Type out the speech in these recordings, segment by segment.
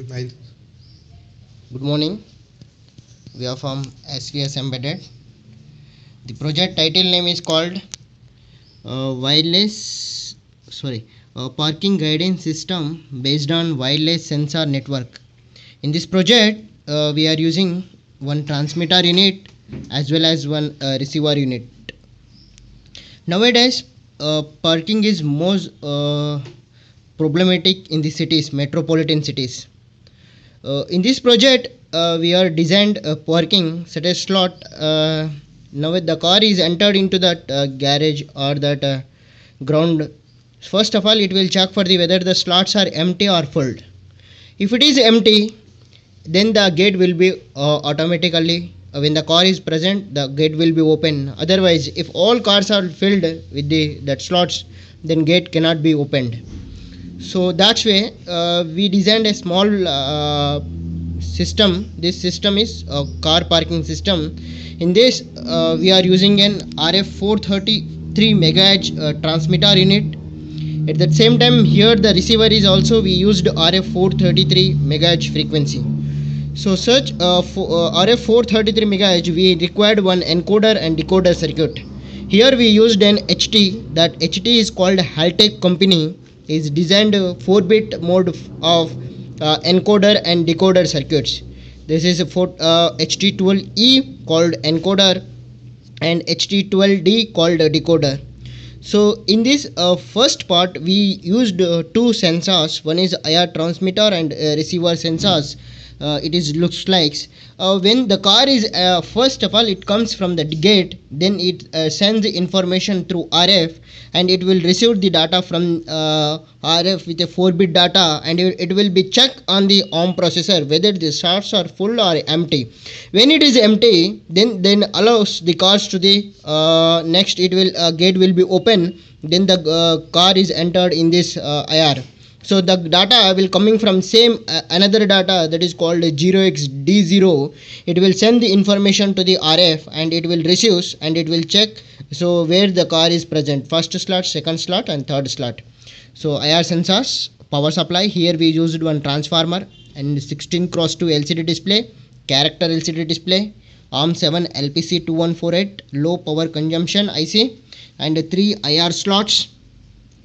Ninth. Good morning. We are from SVS Embedded. The project title name is called wireless parking guidance system based on wireless sensor network. In this project, we are using one transmitter unit as well as one receiver unit. Nowadays, parking is most problematic in the cities, metropolitan cities. In this project, we are designed a parking set a slot. Now the car is entered into that garage or that ground. First of all, it will check for the whether the slots are empty or full. If it is empty, then the gate will be automatically when the car is present, the gate will be open. Otherwise, if all cars are filled with the that slots, then gate cannot be opened. So that's way we designed a small system. This system is a car parking system. In this, we are using an RF433 megahertz transmitter unit. At the same time, here the receiver is also we used RF433 megahertz frequency. So such RF433 megahertz, we required one encoder and decoder circuit. Here we used an HT. That HT is called Haltech company. Is designed 4-bit mode of encoder and decoder circuits. This is for HT12E called encoder and HT12D called decoder. So in this first part, we used two sensors. One is IR transmitter and receiver sensors. It is looks like when the car is first of all it comes from the gate, then it sends the information through RF and it will receive the data from RF with a 4-bit data, and it will be checked on the ARM processor whether the slots are full or empty. When it is empty, then allows the cars to the next it will gate will be open, then the car is entered in this IR. So the data will coming from same another data that is called 0xD0. It will send the information to the RF and it will receive and it will check so where the car is present, first slot, second slot and third slot. So IR sensors, power supply, here we used one transformer and 16x2 LCD display, character LCD display, ARM7 LPC2148 low power consumption IC, and 3 IR slots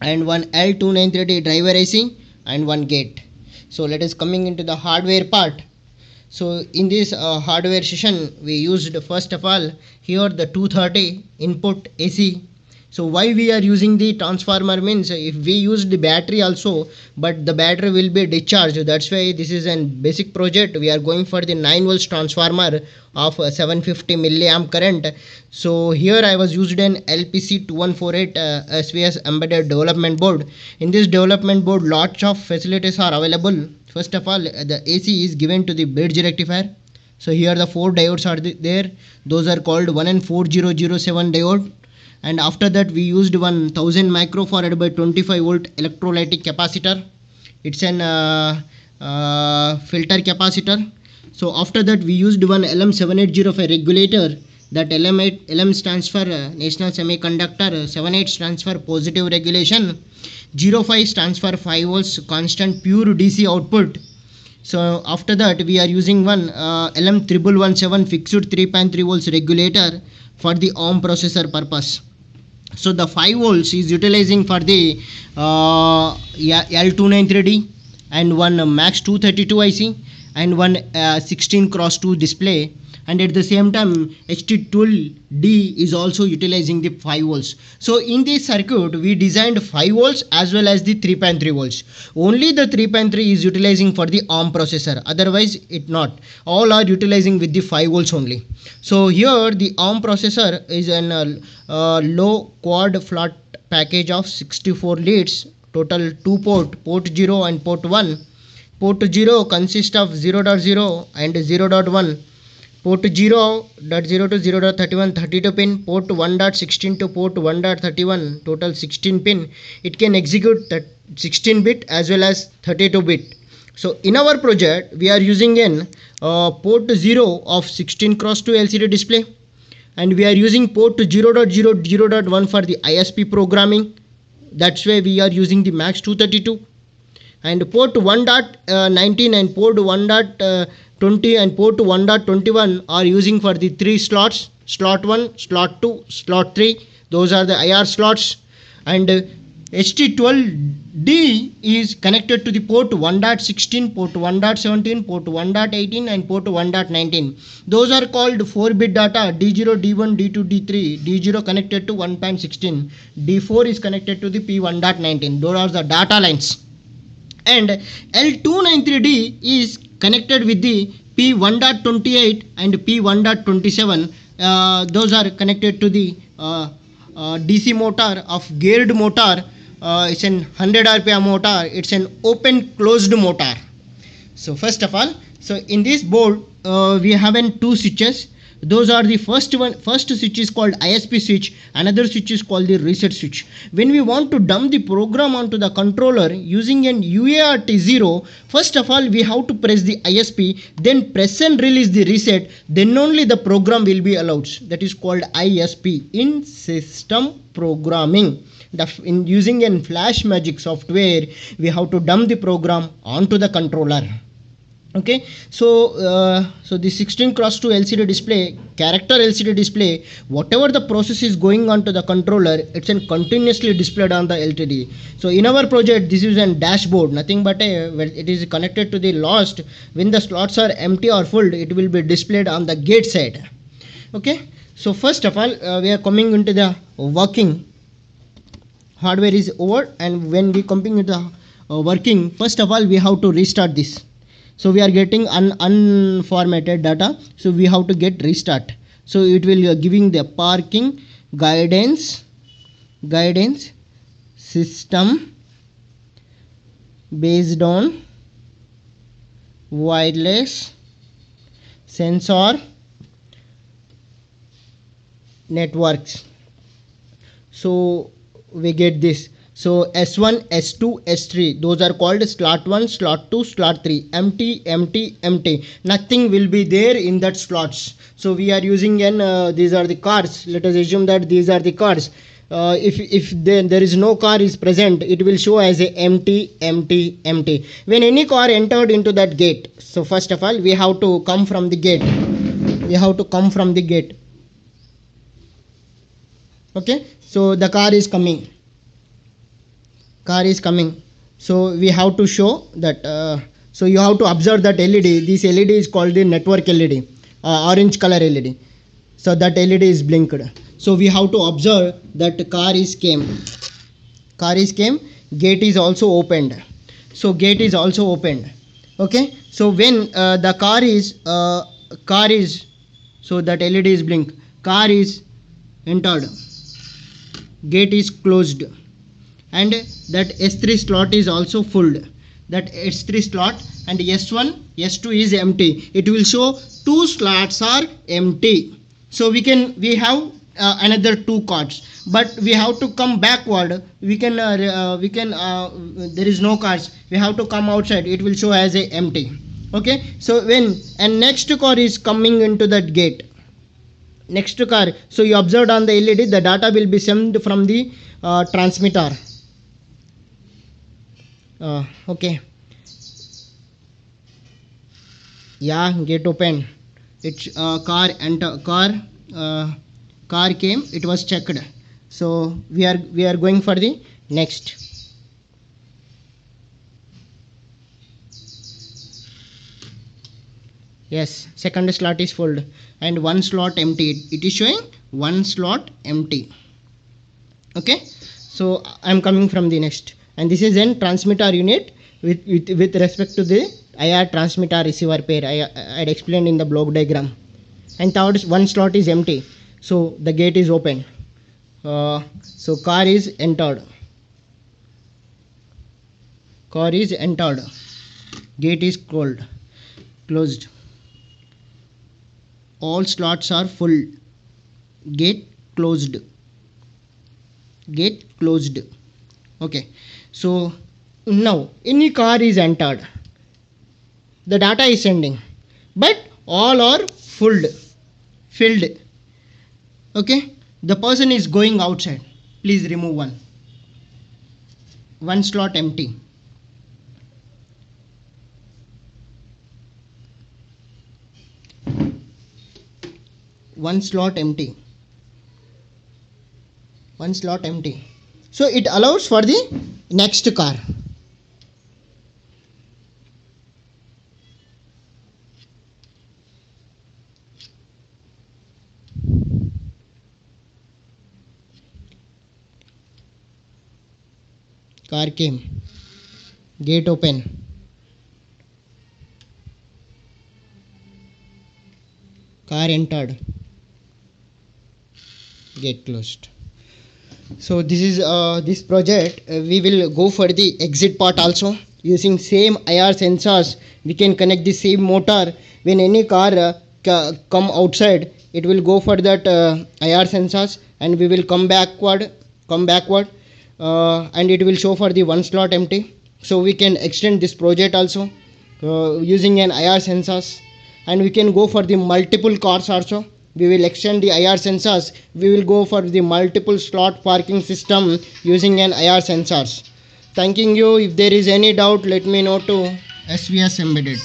and one L2930 driver IC and one gate. So let us coming into the hardware part. So in this hardware session, we used first of all here the 230 input AC. So why we are using the transformer means if we use the battery also, but the battery will be discharged. That's why this is a basic project. We are going for the 9 volts transformer of 750 milliamp current. So here I was used an LPC2148 SVS embedded development board. In this development board, lots of facilities are available. First of all, the AC is given to the bridge rectifier. So here the 4 diodes are there. Those are called 1N4007 diode. And after that we used 1000 microfarad by 25 volt electrolytic capacitor. It's an filter capacitor. So after that we used one LM7805 regulator. That LM stands for National Semiconductor, 78 stands for positive regulation, 05 stands for 5 volts constant pure DC output. So after that we are using one LM1117 fixed 3.3 volts regulator for the ARM processor purpose. So the 5 volts is utilizing for the L293D and one Max 232 IC and one 16x2 display, and at the same time HT12D is also utilizing the 5 volts. So in this circuit we designed 5 volts as well as the 3.3 volts. Only the 3.3 is utilizing for the ARM processor, otherwise it not. All are utilizing with the 5 volts only. So here the ARM processor is an low quad flat package of 64 leads, total 2 port 0 and port 1. Port 0 consists of 0.0 and 0.1. Port 0.0 to 0.31 32 pin, port 1.16 to port 1.31 total 16 pin. It can execute 16 bit as well as 32 bit. So in our project we are using an port 0 of 16x2 LCD display, and we are using port 0.0.0.1 for the ISP programming. That's why we are using the Max 232. and port 1.19 and port 1.20 and port 1.21 are using for the three slots: slot 1, slot 2, slot 3. Those are the IR slots. And ST12D is connected to the port 1.16, port 1.17, port 1.18 and port 1.19. Those are called 4-bit data: D0, D1, D2, D3. D0 connected to 1.16, D4 is connected to the P1.19. Those are the data lines. And L293D is connected with the P1.28 and P1.27. Those are connected to the DC motor of geared motor. It's an 100 RPM motor. It's an open closed motor. So first of all, so in this board we have two switches. Those are the first switch is called ISP switch, another switch is called the reset switch. When we want to dump the program onto the controller using an UART 0, first of all we have to press the ISP, then press and release the reset, then only the program will be allowed. That is called ISP in system programming. In using an Flash Magic software, we have to dump the program onto the controller. Okay, so the 16x2 LCD display, character LCD display, whatever the process is going on to the controller, it's continuously displayed on the LCD. So in our project, this is a dashboard, nothing but it is connected to the last. When the slots are empty or full, it will be displayed on the gate side. Okay, so first of all we are coming into the working. Hardware is over, and when we coming into the working, first of all we have to restart this. So we are getting unformatted data, so we have to get restart. So it will giving the parking guidance system based on wireless sensor networks. So we get this. So S1, S2, S3, those are called slot 1, slot 2, slot 3. Empty, empty, empty. Nothing will be there in that slots. So we are using these are the cars. Let us assume that these are the cars. If there is no car is present, it will show as a empty, empty, empty. When any car entered into that gate, so first of all we have to come from the gate. Okay, so the car is coming. So we have to show that. So you have to observe that LED. This LED is called the network LED, orange color LED. So that LED is blinked. So we have to observe that car is came. Gate is also opened. So gate is also opened. Okay. So when the car is, so that LED is blink. Car is entered. Gate is closed. And that S3 slot is also full. That S3 slot and S1, S2 is empty. It will show two slots are empty. So we have another two cards, but we have to come backward. There is no cards. We have to come outside. It will show as a empty. Okay. So next car is coming into that gate. Next car. So you observed on the LED, the data will be sent from the transmitter. Okay. Yeah, gate open. It's car came. It was checked. So we are going for the next. Yes, second slot is full and one slot empty. It is showing one slot empty. Okay. So I am coming from the next. And this is a transmitter unit with respect to the IR transmitter receiver pair. I had explained in the block diagram. And third, one slot is empty. So the gate is open. So car is entered. Gate is closed. All slots are full. Gate closed. Okay. So now any car is entered. The data is sending, but all are filled. Okay. The person is going outside. Please remove one slot empty. one slot empty. One slot empty. So it allows for the next car. Car came. Gate open. Car entered. Gate closed. So this is this project. We will go for the exit part also. Using same IR sensors, we can connect the same motor. When any car come outside, it will go for that IR sensors, and we will come backward, and it will show for the one slot empty. So we can extend this project also using an IR sensors, and we can go for the multiple cars also. We will extend the IR sensors. We will go for the multiple slot parking system using an IR sensors. Thanking you. If there is any doubt, let me know to SVS Embedded.